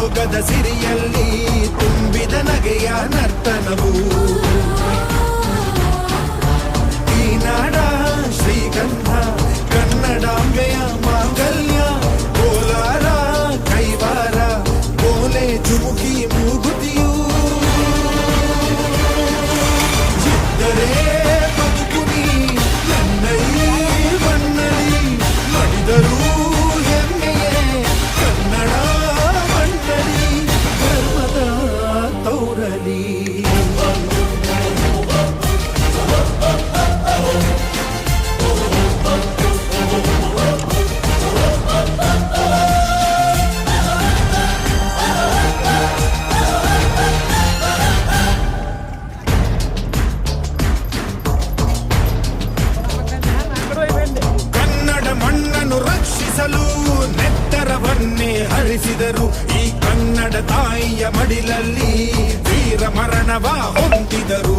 ಮೊಗದ ಸಿರಿಯಲ್ಲಿ ತುಂಬಿದ ನಗೆಯ ನರ್ತನವು ಈ ನಾಡ ಶ್ರೀಗಂಧ ಕನ್ನಡಾಂಬೆಯ ಮಾಂಗಲ್ಯ ಕೋಲಾರ ಕೈವಾರ ಕೋಲೆ ಜುಮುಕಿ ಮೂಗುತಿಯು ಚಿತ್ತರೇ ಬದುಕುನಿ ನನ್ನೈ ಮನ್ನಡಿ ಮಡಿದರೂ ಹೆಮ್ಮೆಯೇ ಕನ್ನಡ ಮನ್ನಡಿ ಧರ್ಮದ ತೌರಲಿ ನೆತ್ತರವನ್ನೇ ಹರಿಸಿದರು ಈ ಕನ್ನಡ ತಾಯಿಯ ಮಡಿಲಲ್ಲಿ ವೀರ ಮರಣವ ಹೊಂದಿದರು.